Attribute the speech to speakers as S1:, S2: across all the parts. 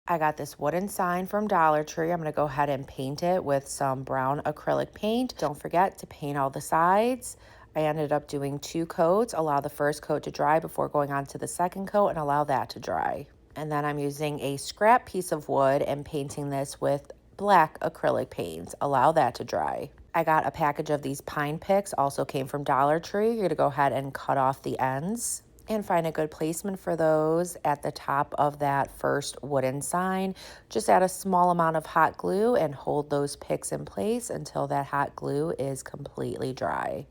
S1: I got this wooden sign from Dollar Tree. I'm going to go ahead and paint it with some brown acrylic paint. Don't forget to paint all the sides. I ended up doing 2 coats. Allow the first coat to dry before going on to the second coat and allow that to dry. And then I'm using a scrap piece of wood and painting this with black acrylic paint. Allow that to dry. I got a package of these pine picks, also came from Dollar Tree. You're going to go ahead and cut off the ends and find a good placement for those at the top of that first wooden sign. Just add a small amount of hot glue and hold those picks in place until that hot glue is completely dry.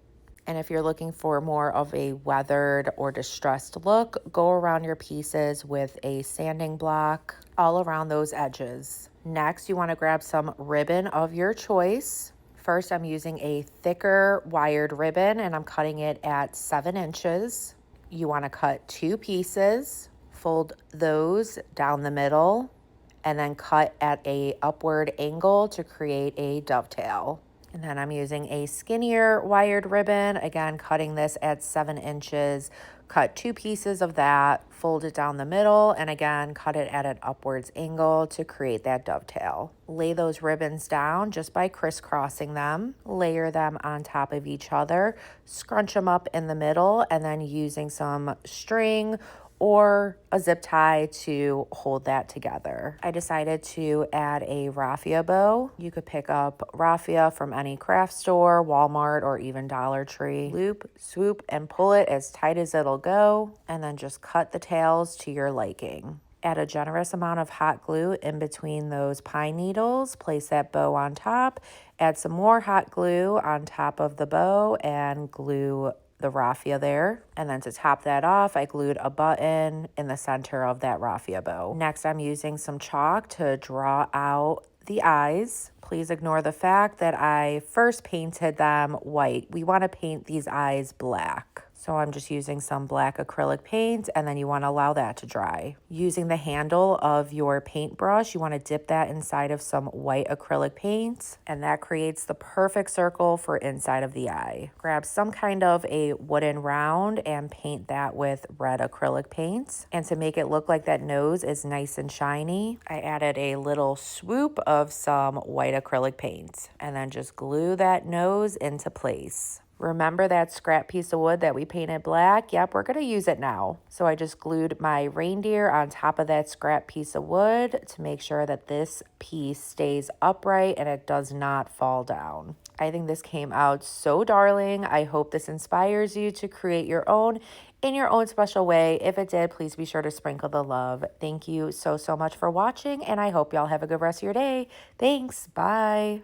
S1: And if you're looking for more of a weathered or distressed look, go around your pieces with a sanding block all around those edges. Next, you want to grab some ribbon of your choice. First, I'm using a thicker wired ribbon and I'm cutting it at 7 inches. You want to cut 2 pieces, fold those down the middle, and then cut at a upward angle to create a dovetail. And then I'm using a skinnier wired ribbon, again cutting this at 7 inches, cut 2 pieces of that, fold it down the middle, and again cut it at an upwards angle to create that dovetail. Lay those ribbons down just by crisscrossing them, layer them on top of each other, scrunch them up in the middle, and then using some string or a zip tie to hold that together. I decided to add a raffia bow. You could pick up raffia from any craft store, Walmart, or even Dollar Tree. Loop, swoop, and pull it as tight as it'll go, and then just cut the tails to your liking. Add a generous amount of hot glue in between those pine needles. Place that bow on top. Add some more hot glue on top of the bow and glue the raffia there. And then to top that off, I glued a button in the center of that raffia bow. Next, I'm using some chalk to draw out the eyes. Please ignore the fact that I first painted them white. We want to paint these eyes black. So I'm just using some black acrylic paint, and then you want to allow that to dry. Using the handle of your paintbrush, you want to dip that inside of some white acrylic paint, and that creates the perfect circle for inside of the eye. Grab some kind of a wooden round and paint that with red acrylic paint. And to make it look like that nose is nice and shiny, I added a little swoop of some white acrylic paint, and then just glue that nose into place. Remember that scrap piece of wood that we painted black? Yep, we're going to use it now. So I just glued my reindeer on top of that scrap piece of wood to make sure that this piece stays upright and it does not fall down. I think this came out so darling. I hope this inspires you to create your own in your own special way. If it did, please be sure to sprinkle the love. Thank you so much for watching, and I hope y'all have a good rest of your day. Thanks. Bye.